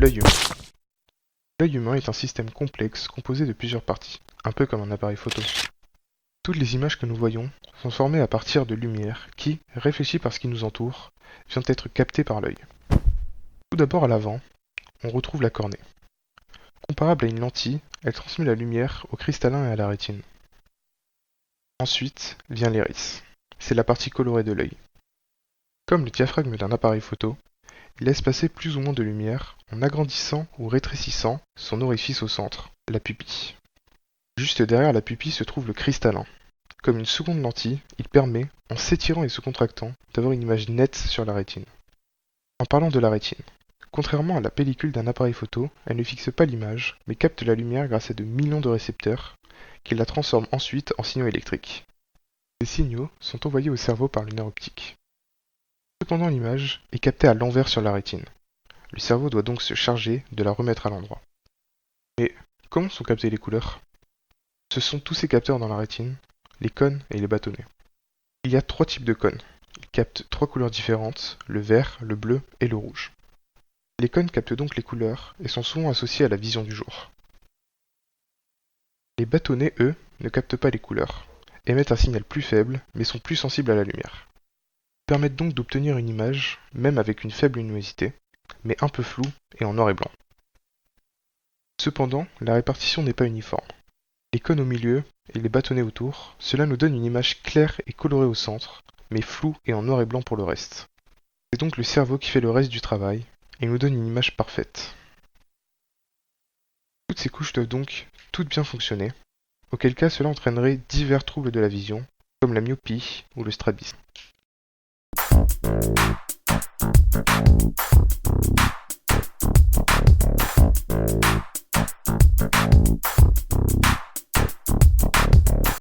L'œil humain. L'œil humain est un système complexe composé de plusieurs parties, un peu comme un appareil photo. Toutes les images que nous voyons sont formées à partir de lumière qui, réfléchie par ce qui nous entoure, vient être captée par l'œil. Tout d'abord à l'avant, on retrouve la cornée. Comparable à une lentille, elle transmet la lumière au cristallin et à la rétine. Ensuite vient l'iris. C'est la partie colorée de l'œil. Comme le diaphragme d'un appareil photo, il laisse passer plus ou moins de lumière en agrandissant ou rétrécissant son orifice au centre, la pupille. Juste derrière la pupille se trouve le cristallin. Comme une seconde lentille, il permet, en s'étirant et se contractant, d'avoir une image nette sur la rétine. En parlant de la rétine, contrairement à la pellicule d'un appareil photo, elle ne fixe pas l'image, mais capte la lumière grâce à de millions de récepteurs, qui la transforment ensuite en signaux électriques. Ces signaux sont envoyés au cerveau par le nerf optique. Cependant l'image est captée à l'envers sur la rétine. Le cerveau doit donc se charger de la remettre à l'endroit. Mais comment sont captées les couleurs? Ce sont tous ces capteurs dans la rétine, les cônes et les bâtonnets. Il y a 3 types de cônes. Ils captent 3 couleurs différentes, le vert, le bleu et le rouge. Les cônes captent donc les couleurs et sont souvent associés à la vision du jour. Les bâtonnets, eux, ne captent pas les couleurs, émettent un signal plus faible mais sont plus sensibles à la lumière. Ils permettent donc d'obtenir une image, même avec une faible luminosité, mais un peu floue et en noir et blanc. Cependant, la répartition n'est pas uniforme. Les cônes au milieu et les bâtonnets autour, cela nous donne une image claire et colorée au centre, mais floue et en noir et blanc pour le reste. C'est donc le cerveau qui fait le reste du travail, et nous donne une image parfaite. Toutes ces couches doivent donc toutes bien fonctionner, auquel cas cela entraînerait divers troubles de la vision, comme la myopie ou le strabisme.